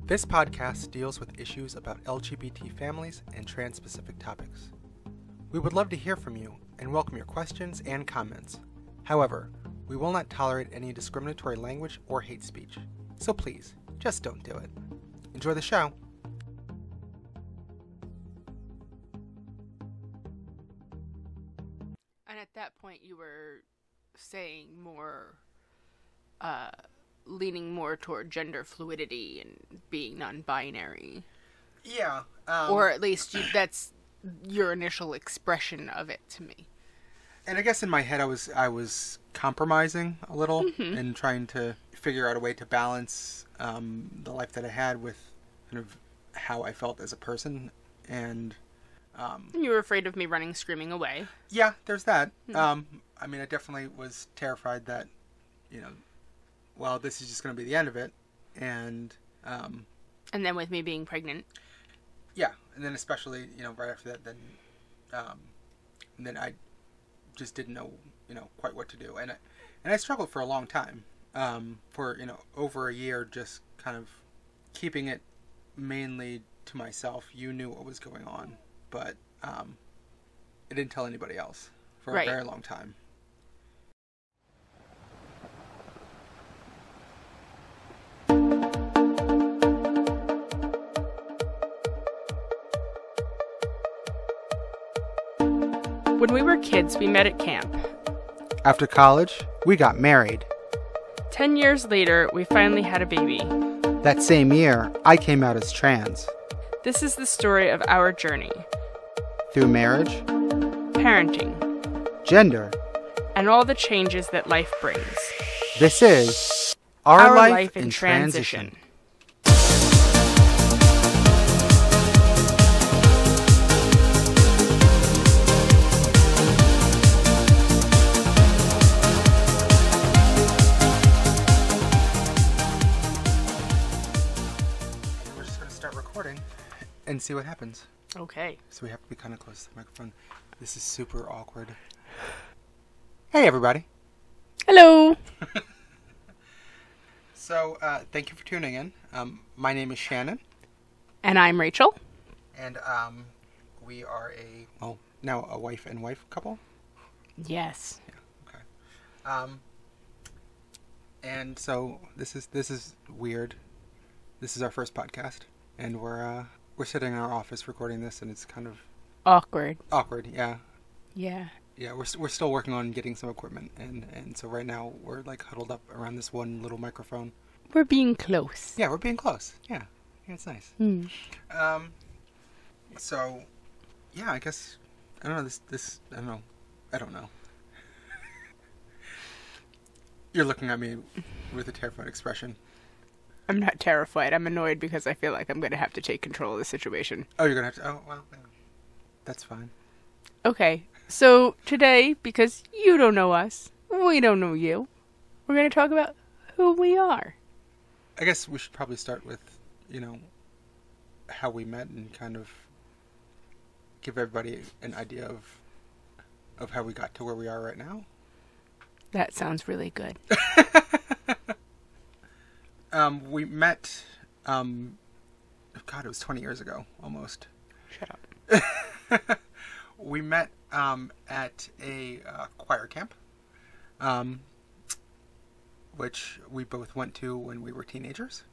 This podcast deals with issues about LGBT families and trans-specific topics. We would love to hear from you and welcome your questions and comments. However, we will not tolerate any discriminatory language or hate speech. So please, just don't do it. Enjoy the show. And at that point you were saying more, leaning more toward gender fluidity and being non-binary. Yeah. Or at least that's your initial expression of it to me. And I guess in my head I was compromising a little and trying to figure out a way to balance the life that I had with kind of how I felt as a person. And you were afraid of me running screaming away. Yeah, there's that. I mean, I definitely was terrified that, well, this is just going to be the end of it. And then with me being pregnant. Yeah, and then especially, right after that, then I just didn't know, quite what to do. And I struggled for a long time, for, over a year, just kind of keeping it mainly to myself. You knew what was going on, but I didn't tell anybody else for a very long time. When we were kids, we met at camp. After college, we got married. 10 years later, we finally had a baby. That same year, I came out as trans. This is the story of our journey. Through marriage, parenting, gender, and all the changes that life brings. This is Our Life in Transition. And see what happens. Okay. So we have to be kind of close to the microphone. This is super awkward. Hey, everybody. Hello. So, thank you for tuning in. My name is Shannon. And I'm Rachel. And we are now a wife and wife couple. Yes. Yeah. Okay. And so this is weird. This is our first podcast, and we're sitting in our office recording this, and it's kind of awkward. Yeah. Yeah. Yeah, we're still working on getting some equipment, and so right now we're like huddled up around this one little microphone. We're being close. Yeah, we're being close. Yeah, it's nice. So, yeah, I guess I don't know this. I don't know. You're looking at me with a terrified expression. I'm not terrified. I'm annoyed because I feel like I'm going to have to take control of the situation. Oh, you're going to have to... Oh, well, yeah. That's fine. Okay. So today, because you don't know us, we don't know you, we're going to talk about who we are. I guess we should probably start with, how we met and kind of give everybody an idea of how we got to where we are right now. That sounds really good. We met, God, it was 20 years ago, almost. Shut up. We met at a choir camp, which we both went to when we were teenagers,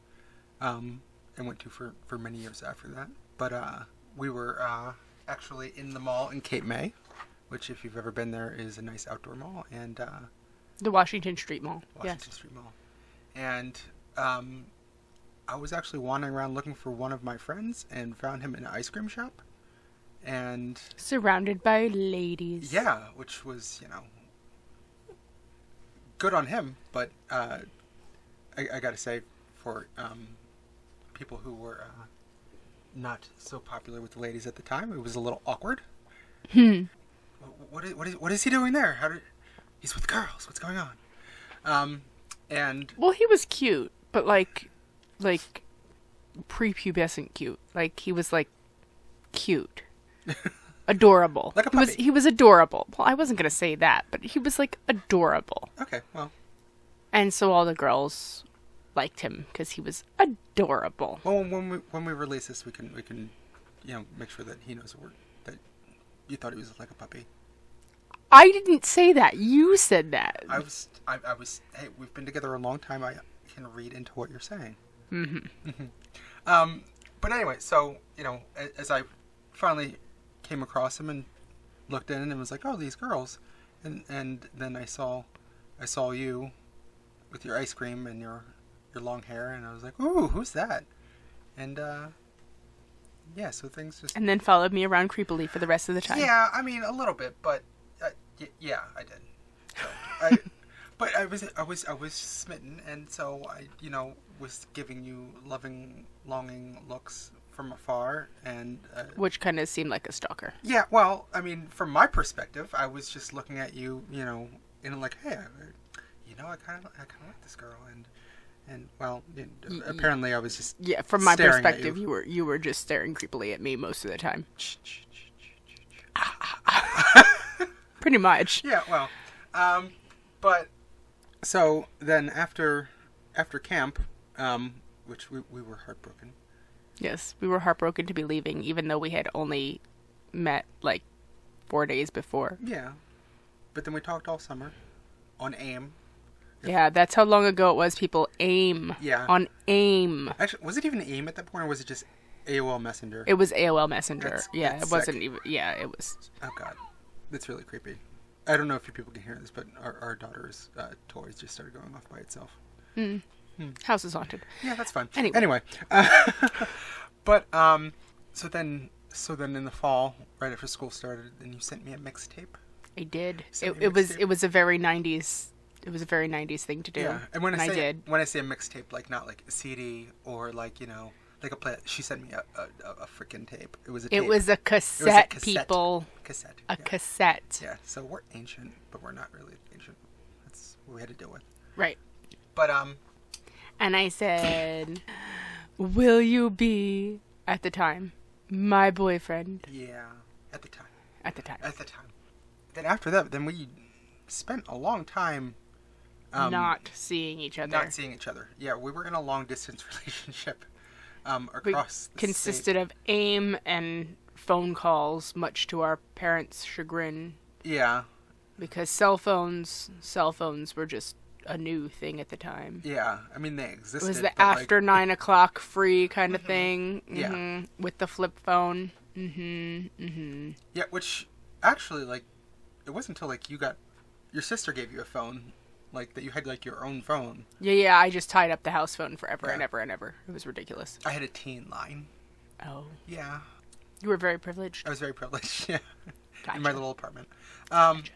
and went to for many years after that. But we were actually in the mall in Cape May, which, if you've ever been there, is a nice outdoor mall, and the Washington Street Mall. Street Mall. And I was actually wandering around looking for one of my friends and found him in an ice cream shop. And surrounded by ladies. Yeah, which was, good on him. But I got to say, for people who were not so popular with the ladies at the time, it was a little awkward. What is he doing there? He's with girls. What's going on? And well, he was cute, but like prepubescent cute. Like he was like cute, adorable. Like a puppy. He was adorable. Well, I wasn't gonna say that, but he was like adorable. Okay, well. And so all the girls liked him because he was adorable. Well, when we release this, we can make sure that he knows that you thought he was like a puppy. I didn't say that. You said that. I was. Hey, we've been together a long time. I can read into what you're saying. But anyway, so as I finally came across him and looked in and was like, oh, these girls, and then I saw you with your ice cream and your long hair, and I was like, ooh, who's that? And yeah, so things just. And then followed me around creepily for the rest of the time. Yeah, I mean a little bit, but yeah, I did. So, but I was smitten, and so I was giving you loving, longing looks from afar, and which kind of seemed like a stalker. Yeah, well, I mean, from my perspective, I was just looking at you, and like, hey, I kind of like this girl, and well, apparently I was just from my perspective, you were just staring creepily at me most of the time. Pretty much. Yeah, well, but so then after camp, which we were heartbroken. Yes, we were heartbroken to be leaving, even though we had only met like 4 days before. Yeah, but then we talked all summer on AIM. Yeah, that's how long ago it was, people. AIM. Yeah. On AIM. Actually, was it even AIM at that point, or was it just AOL Messenger? It was AOL Messenger. That's it wasn't even. Yeah, it was. Oh God, that's really creepy. I don't know if you people can hear this, but our daughter's toys just started going off by itself. House is haunted. Yeah, that's fine. Anyway. But so then in the fall, right after school started, then you sent me a mixtape. I did. It was a very 90s. It was a very 90s thing to do. Yeah, and when I say a mixtape, like not like a CD or like like a play. She sent me a freaking tape. It was a tape. It was a cassette, people. Cassette. Cassette. Yeah. So we're ancient, but we're not really ancient. That's what we had to deal with. Right. But And I said, "Will you be at the time my boyfriend?" Yeah. At the time. At the time. Then after that, then we spent a long time. Not seeing each other. Yeah, we were in a long distance relationship. Across the consisted of AIM and phone calls, much to our parents' chagrin. Yeah. Because cell phones were just a new thing at the time. Yeah, I mean they existed. It was the after 9 o'clock free kind of thing. Yeah. With the flip phone. Yeah, which actually it wasn't until your sister gave you a phone. Like, that you had, your own phone. Yeah, I just tied up the house phone forever and ever and ever. It was ridiculous. I had a teen line. Oh. Yeah. You were very privileged. I was very privileged, yeah. Gotcha. In my little apartment. Gotcha.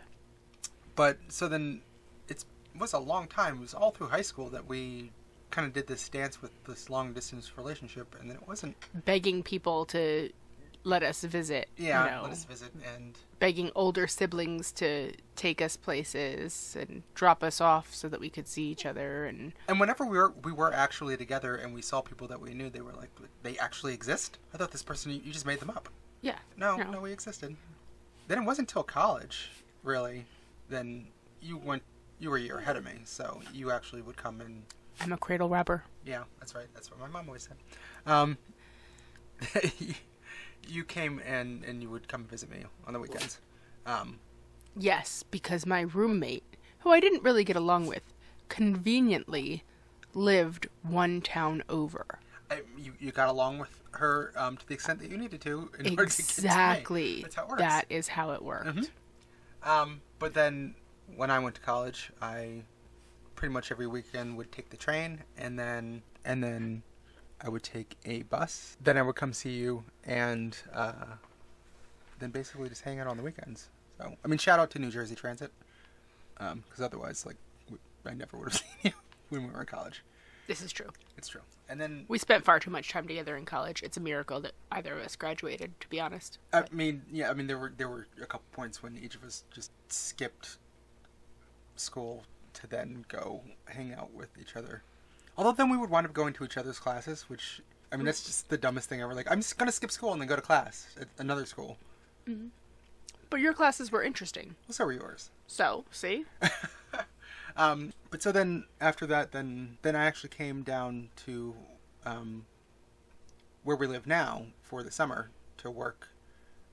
But, so then, it was a long time. It was all through high school that we kind of did this dance with this long-distance relationship, and then it wasn't... Begging people to let us visit. Yeah, let us visit, and... Begging older siblings to take us places and drop us off so that we could see each other. And whenever we were actually together and we saw people that we knew, they were like, they actually exist? I thought this person, you just made them up. Yeah. No, we existed. Then it wasn't until college, really, then you were a year ahead of me, so you actually would come and... I'm a cradle robber. Yeah, that's right. That's what my mom always said. You came and you would come visit me on the weekends. Yes, because my roommate, who I didn't really get along with, conveniently lived one town over. You got along with her to the extent that you needed to in order to get to me. Exactly. That's how it works. That is how it worked. Mm-hmm. But then when I went to college, I pretty much every weekend would take the train, and then I would take a bus. Then I would come see you, and then basically just hang out on the weekends. So, I mean, shout out to New Jersey Transit, because otherwise, I never would have seen you when we were in college. This is true. It's true. And then we spent far too much time together in college. It's a miracle that either of us graduated, to be honest. I mean, there were a couple points when each of us just skipped school to then go hang out with each other. Although then we would wind up going to each other's classes, which, I mean, that's just the dumbest thing ever. I'm just going to skip school and then go to class at another school. Mm-hmm. But your classes were interesting. Well, so were yours. So, see? But so then after that, then I actually came down to where we live now for the summer to work.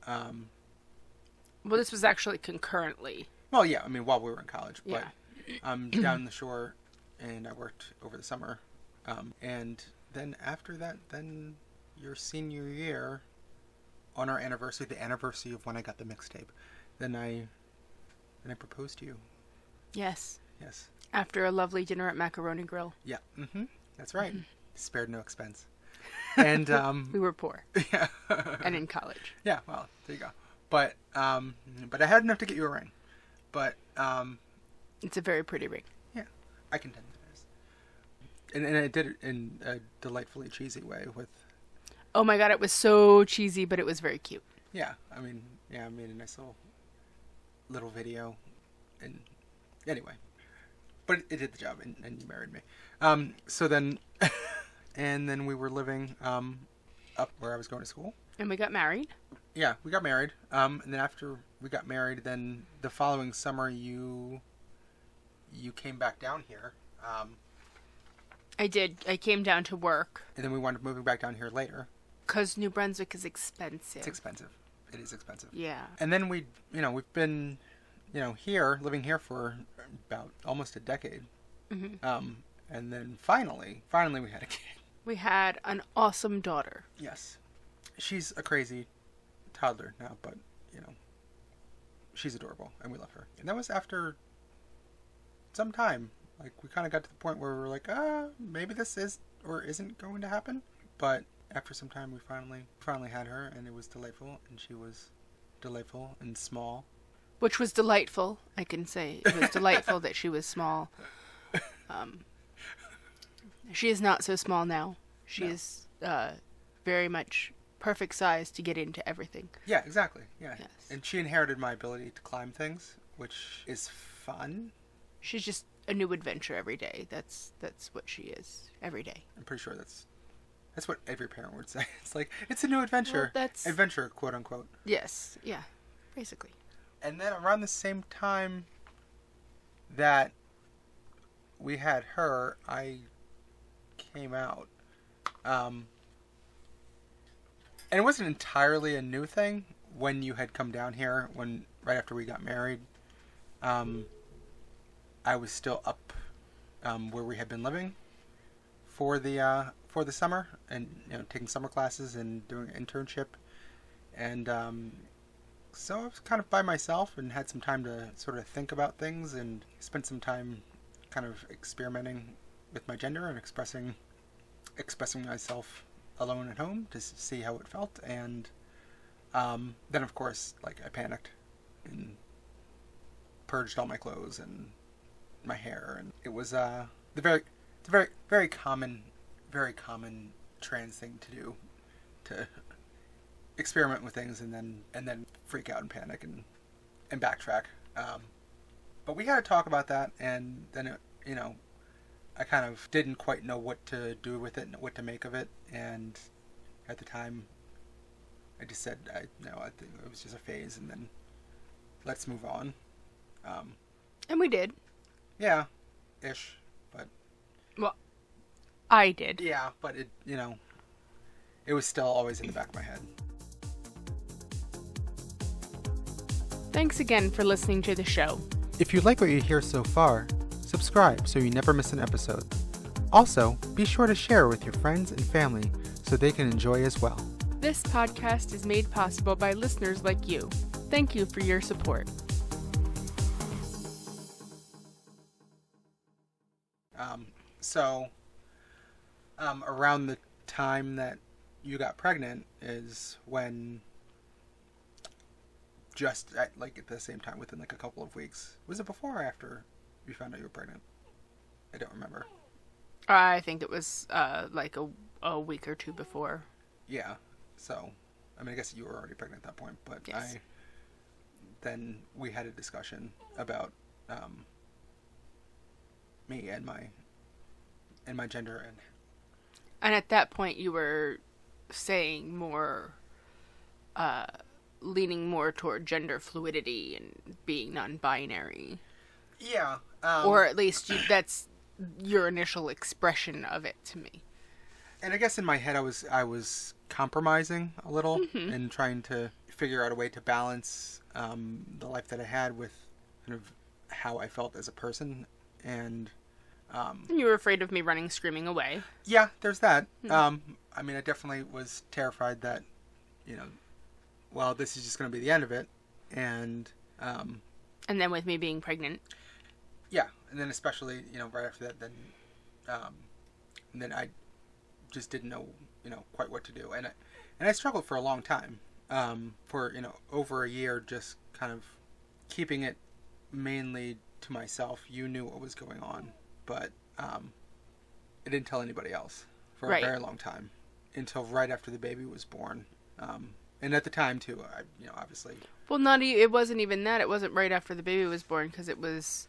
Well, this was actually concurrently. Well, yeah, I mean, while we were in college, but Yeah. down the shore, and I worked over the summer. And then after that, then your senior year, on our anniversary, the anniversary of when I got the mixtape, then I proposed to you. Yes. Yes. After a lovely dinner at Macaroni Grill. Yeah. That's right. Spared no expense. And We were poor. yeah. And in college. Yeah. Well, there you go. But I had enough to get you a ring. But It's a very pretty ring. yeah, I contend it is. And I did it in a delightfully cheesy way with. Oh my god, it was so cheesy, but it was very cute. Yeah, I mean, I made a nice little video, and anyway, but it did the job, and you married me. So then, and then we were living up where I was going to school. And we got married. Yeah, we got married. And then after we got married, then the following summer you came back down here. I did. I came down to work. And then we wound up moving back down here later. Because New Brunswick is expensive. It's expensive. It is expensive. Yeah. And then we've been, living here for about almost a decade. Mm-hmm. And then finally we had a kid. We had an awesome daughter. Yes. She's a crazy toddler now, but, she's adorable, and we love her. And that was after some time. Like, we kind of got to the point where we were like, maybe this is or isn't going to happen. But after some time, we finally had her, and it was delightful, and she was delightful and small. Which was delightful, I can say. It was delightful that she was small. She is not so small now. She is very much perfect size to get into everything. Yeah, exactly. Yeah. Yes. And she inherited my ability to climb things, which is fun. She's just a new adventure every day. That's what she is every day. I'm pretty sure that's what every parent would say. It's like, it's a new adventure. Well, that's... Adventure, quote unquote. Yes. Yeah. Basically. And then around the same time that we had her, I came out. And it wasn't entirely a new thing when you had come down here, right after we got married. I was still up where we had been living for the summer, and taking summer classes and doing an internship, and so I was kind of by myself and had some time to sort of think about things and spent some time kind of experimenting with my gender and expressing myself alone at home to see how it felt. And then of course, like, I panicked and purged all my clothes and my hair, and it was the very common trans thing to do, to experiment with things and then freak out and panic and backtrack. But we had to talk about that, and then I kind of didn't quite know what to do with it and what to make of it. And at the time, I just said, I think it was just a phase, and then let's move on. And we did. Yeah, ish, but... Well, I did. Yeah, but it was still always in the back of my head. Thanks again for listening to the show. If you like what you hear so far, subscribe so you never miss an episode. Also, be sure to share with your friends and family so they can enjoy as well. This podcast is made possible by listeners like you. Thank you for your support. So, around the time that you got pregnant is when, just at the same time, within like a couple of weeks. Was it before or after you found out you were pregnant? I don't remember. I think it was like a week or two before. Yeah. So, I mean, I guess you were already pregnant at that point, but yes. Then we had a discussion about me and my gender, and at that point you were saying more, leaning more toward gender fluidity and being non-binary. Yeah. Or at least that's your initial expression of it to me. And I guess in my head I was compromising a little and trying to figure out a way to balance the life that I had with kind of how I felt as a person. And you were afraid of me running screaming away. yeah, there's that. I mean, I definitely was terrified that, well, this is just going to be the end of it. And then with me being pregnant. Yeah, and then especially, right after that, then I just didn't know, quite what to do. And I struggled for a long time, for, over a year, just kind of keeping it mainly to myself. You knew what was going on, but I didn't tell anybody else for a very long time until right after the baby was born. And at the time, too, obviously. Well, it wasn't even that. It wasn't right after the baby was born, because it was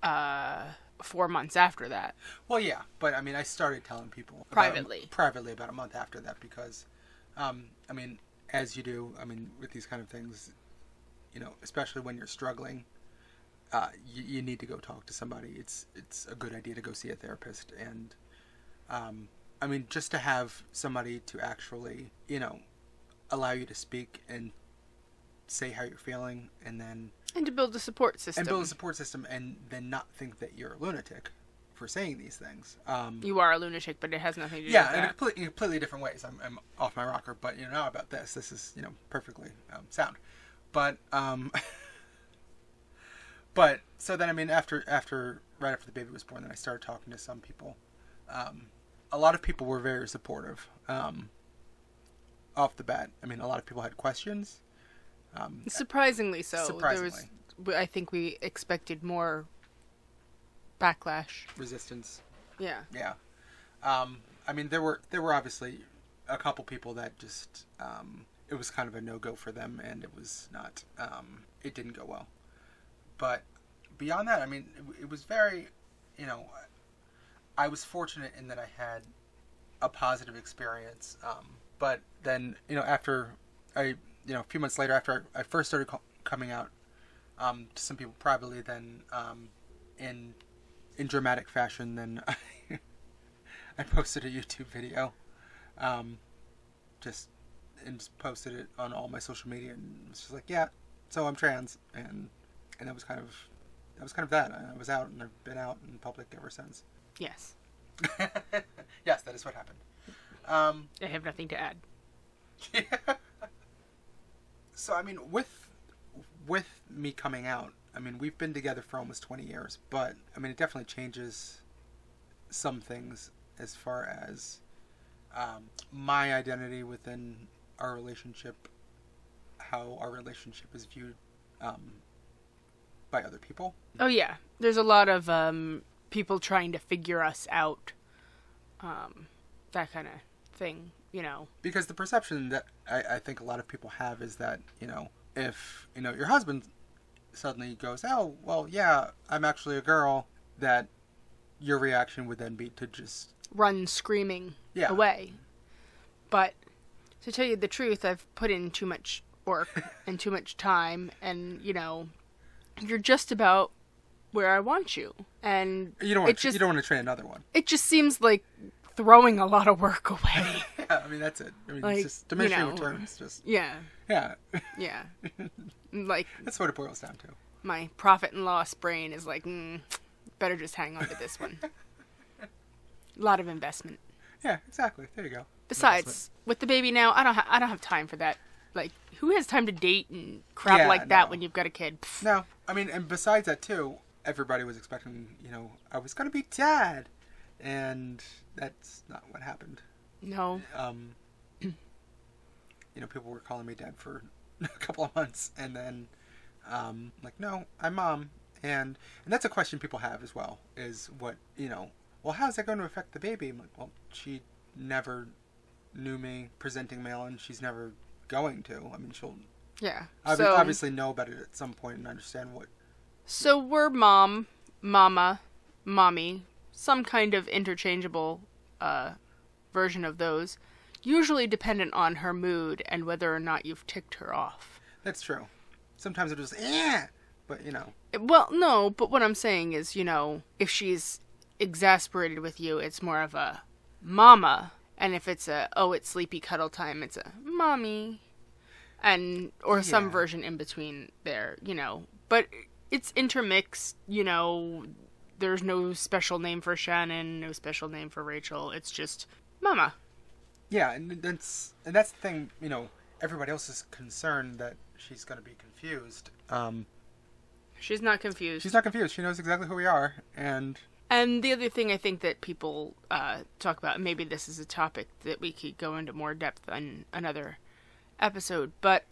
4 months after that. Well, yeah, but I mean, I started telling people privately about a month after that because, I mean, as you do, I mean, with these kind of things, especially when you're struggling, you need to go talk to somebody. It's a good idea to go see a therapist, and I mean, just to have somebody to actually, allow you to speak and say how you're feeling, and to build a support system. And then not think that you're a lunatic for saying these things. You are a lunatic, but it has nothing to do with that. Yeah, in completely different ways. I'm off my rocker, but now about this. This is perfectly sound. But but so then I mean right after the baby was born, then I started talking to some people. A lot of people were very supportive. Off the bat, I mean, a lot of people had questions. Surprisingly so. Surprisingly. I think we expected more backlash. Resistance. Yeah. Yeah. I mean, there were obviously a couple people that just, it was kind of a no-go for them, and it was not, it didn't go well. But beyond that, I mean, it was very, I was fortunate in that I had a positive experience. But then, after a few months later, after I first started coming out to some people privately, then in dramatic fashion, then I posted a YouTube video, just posted it on all my social media, and it was just like, yeah, so I'm trans, and that was kind of that. I was out, and I've been out in public ever since. Yes. Yes, that is what happened. I have nothing to add. Yeah. So, I mean, with me coming out, I mean, we've been together for almost 20 years, but, I mean, it definitely changes some things as far as my identity within our relationship, how our relationship is viewed by other people. Oh, yeah. There's a lot of people trying to figure us out, that kind of thing, Because the perception that I think a lot of people have is that, if, your husband suddenly goes, oh, well, yeah, I'm actually a girl, that your reaction would then be to just run screaming away. But to tell you the truth, I've put in too much work and too much time, and, you're just about where I want you. And you don't want to train another one. It just seems like throwing a lot of work away. Yeah, I mean, that's it. I mean, it's just diminishing returns. Just yeah. Yeah. Yeah. Like, that's what it boils down to. My profit and loss brain is like, better just hang on to this one. A lot of investment. Yeah, exactly. There you go. Besides, with the baby now, I don't have time for that. Like, who has time to date and crap that when you've got a kid? Pfft. No, I mean, and besides that too, everybody was expecting, I was gonna be dad, and that's not what happened. No. People were calling me dad for a couple of months, and then, like, no, I'm mom, and that's a question people have as well, is what, well, how's that going to affect the baby? I'm like, well, she never knew me presenting male, and she's never going to. I mean, she'll obviously know about it at some point and understand what. So we're mom, mama, mommy, some kind of interchangeable version of those, usually dependent on her mood and whether or not you've ticked her off. That's true. Sometimes it was, but, you know. Well, no, but what I'm saying is, you know, if she's exasperated with you, it's more of a mama. And if it's it's sleepy cuddle time, it's a mommy. Or some version in between there, you know. But it's intermixed, you know. There's no special name for Shannon, no special name for Rachel. It's just mama. Yeah, and that's the thing, you know, everybody else is concerned that she's going to be confused. She's not confused. She's not confused. She knows exactly who we are, And the other thing I think that people talk about, and maybe this is a topic that we could go into more depth on another episode, but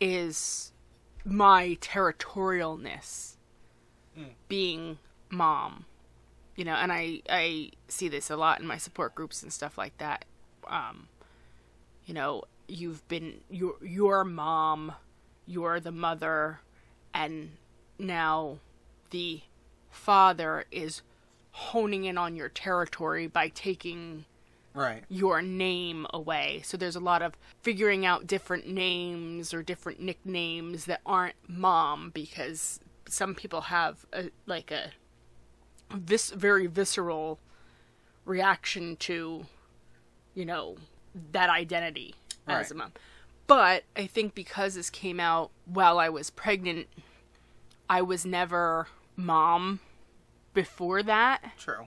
is my territorialness being mom. You know, and I see this a lot in my support groups and stuff like that. You know, you've been your mom, you're the mother, and now the father is honing in on your territory by taking your name away. So there's a lot of figuring out different names or different nicknames that aren't mom, because some people have this very visceral reaction to, you know, that identity as a mom. But I think because this came out while I was pregnant, I was never mom before that. True.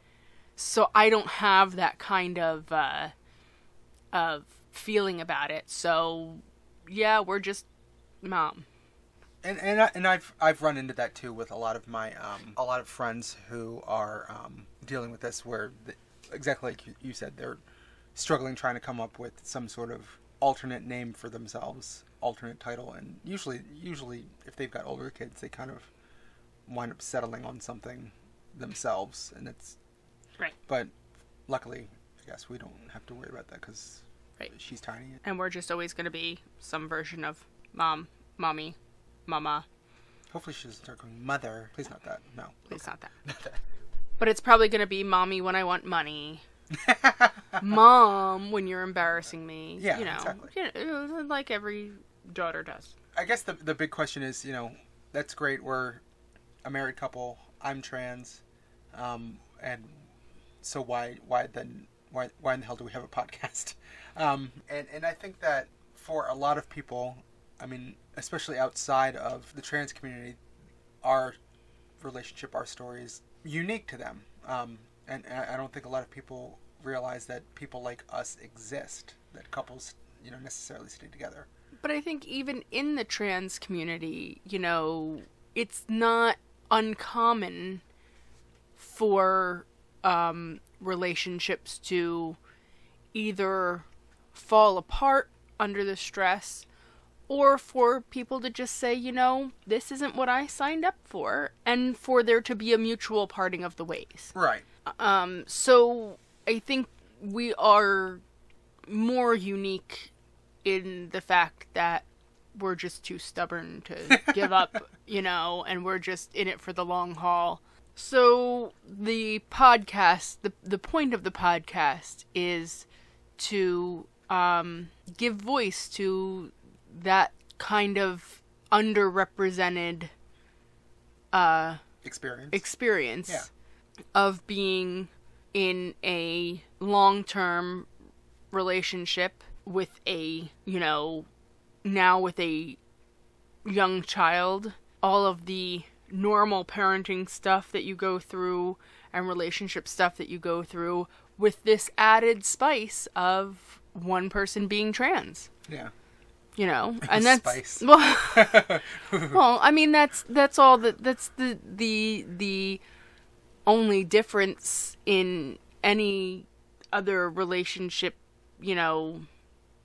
So I don't have that kind of feeling about it. So yeah, we're just mom. And I've run into that too with a lot of my a lot of friends who are dealing with this, where exactly like you said, they're struggling trying to come up with some sort of alternate name for themselves, alternate title, and usually if they've got older kids, they kind of wind up settling on something themselves, and it's right. But luckily, I guess we don't have to worry about that because she's tiny, and we're just always going to be some version of mom, mommy, mama. Hopefully she doesn't start going mother. Please not that. No. Please not that. Not that. But it's probably going to be mommy when I want money. Mom when you're embarrassing me. Yeah, you know, exactly. You know, like every daughter does. I guess the big question is, you know, that's great. We're a married couple. I'm trans. And so why in the hell do we have a podcast? And I think that for a lot of people, I mean, especially outside of the trans community, our relationship, our story is unique to them. And I don't think a lot of people realize that people like us exist, that couples, you know, necessarily stay together. But I think even in the trans community, you know, it's not uncommon for relationships to either fall apart under the stress, or for people to just say, you know, this isn't what I signed up for, and for there to be a mutual parting of the ways. Right. So I think we are more unique in the fact that we're just too stubborn to give up, you know, and we're just in it for the long haul. So the podcast, the point of the podcast is to give voice to that kind of underrepresented experience of being in a long-term relationship with a, you know, now with a young child, all of the normal parenting stuff that you go through and relationship stuff that you go through, with this added spice of one person being trans. Yeah. You know, and that's spice. Well, I mean that's all that's the only difference in any other relationship, you know,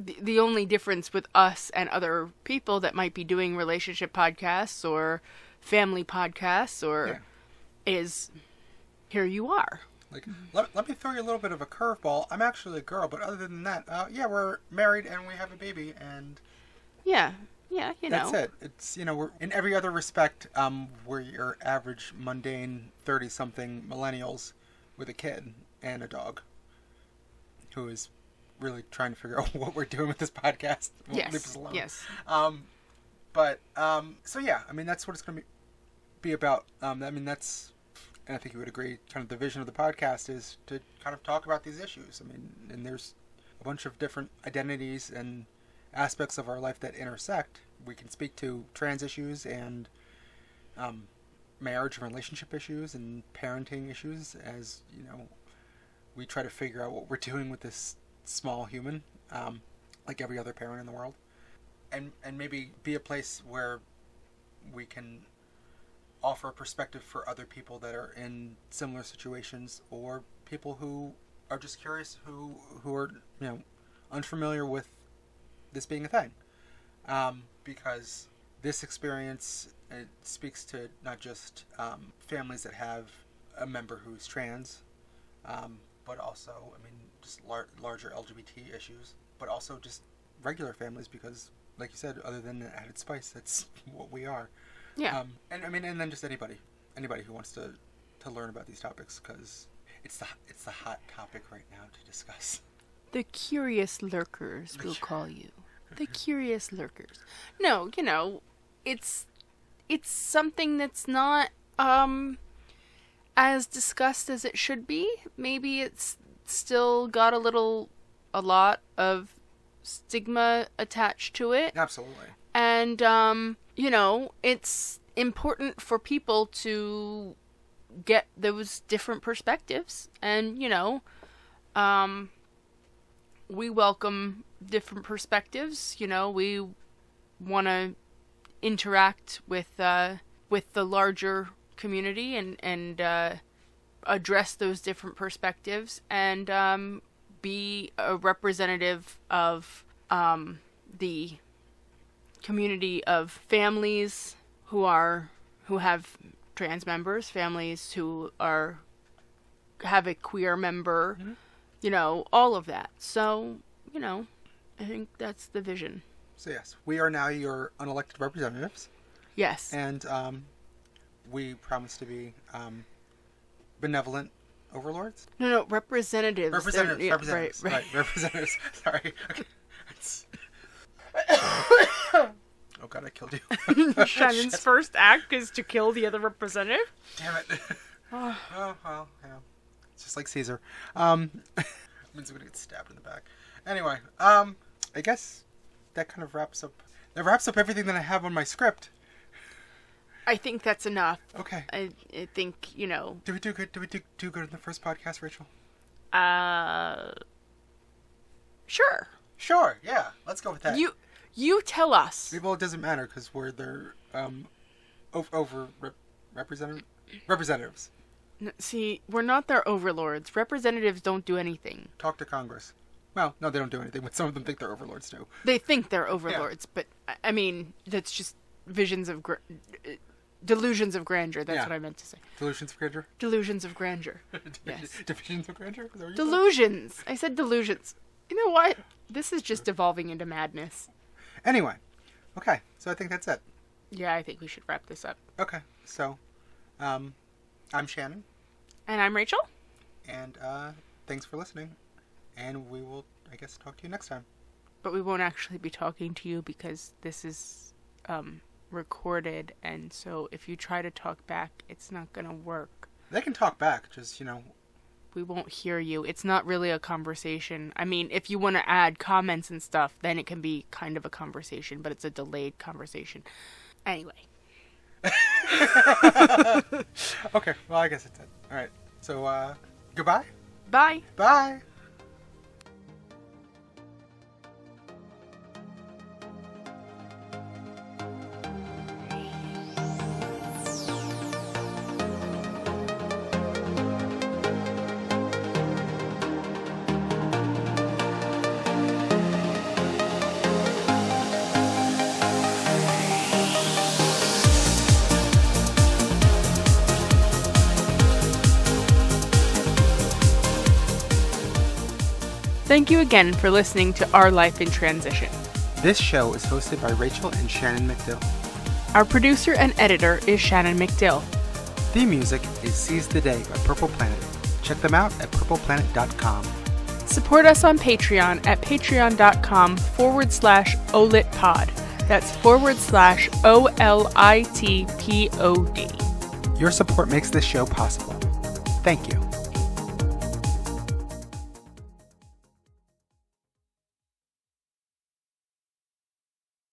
the only difference with us and other people that might be doing relationship podcasts or family podcasts or is here you are. Like, let me throw you a little bit of a curveball. I'm actually a girl, but other than that, we're married and we have a baby, and yeah, you know. That's it. It's, you know, we're in every other respect, we're your average mundane 30-something millennials with a kid and a dog who is really trying to figure out what we're doing with this podcast. Won't leave us alone. Yes. So yeah, I mean, that's what it's going to be. be about, I mean, that's, and I think you would agree, kind of the vision of the podcast is to kind of talk about these issues. I mean, and there's a bunch of different identities and aspects of our life that intersect. We can speak to trans issues and marriage and relationship issues and parenting issues as, we try to figure out what we're doing with this small human, like every other parent in the world. And maybe be a place where we can offer a perspective for other people that are in similar situations, or people who are just curious, who are unfamiliar with this being a thing, because this experience, it speaks to not just families that have a member who's trans, but also, I mean, just larger LGBT issues, but also just regular families, because, like you said, other than the added spice, that's what we are. Yeah. And I mean, and then just anybody who wants to learn about these topics, because it's the hot topic right now to discuss. The curious lurkers, we'll call you. The curious lurkers. No, it's something that's not as discussed as it should be. Maybe it's still got a lot of stigma attached to it. Absolutely. And it's important for people to get those different perspectives, and we welcome different perspectives. We want to interact with the larger community and address those different perspectives, and be a representative of the community of families who have trans members, families who have a queer member, all of that. So, I think that's the vision. So yes, we are now your unelected representatives. Yes. And we promise to be benevolent overlords. No, representatives. Representatives. Right. Representatives. Sorry. Oh God, I killed you. Shannon's first act is to kill the other representative. Damn it. Oh, well, yeah. It's just like Caesar. Means we're gonna get stabbed in the back. Anyway, I guess that kind of wraps up everything that I have on my script. I think that's enough. Okay. I think, Did we do good? Did we do good in the first podcast, Rachel? Sure. Sure, yeah. Let's go with that. You tell us. Well, it doesn't matter, because we're their representatives. See, we're not their overlords. Representatives don't do anything. Talk to Congress. Well, no, they don't do anything, but some of them think they're overlords, too. They think they're overlords, but, I mean, that's just delusions of grandeur. That's what I meant to say. Delusions of grandeur? Delusions of grandeur. Yes. Divisions of grandeur? Is that what you delusions. Said? I said delusions. You know what? This is just evolving into madness. Anyway. Okay. So I think that's it. Yeah, I think we should wrap this up. Okay. So, I'm Shannon. And I'm Rachel. And, thanks for listening. And we will, I guess, talk to you next time. But we won't actually be talking to you because this is, recorded, and so if you try to talk back, it's not gonna work. They can talk back, just, we won't hear you. It's not really a conversation. I mean, if you want to add comments and stuff, then it can be kind of a conversation, but it's a delayed conversation. Anyway. Okay, well, I guess that's it. Alright, so, goodbye? Bye. Bye! Thank you again for listening to Our Life in Transition. This show is hosted by Rachel and Shannon McDill. Our producer and editor is Shannon McDill. Theme music is Seize the Day by Purple Planet. Check them out at purpleplanet.com. Support us on Patreon at patreon.com/OLITPod. That's /OLITPOD. Your support makes this show possible. Thank you.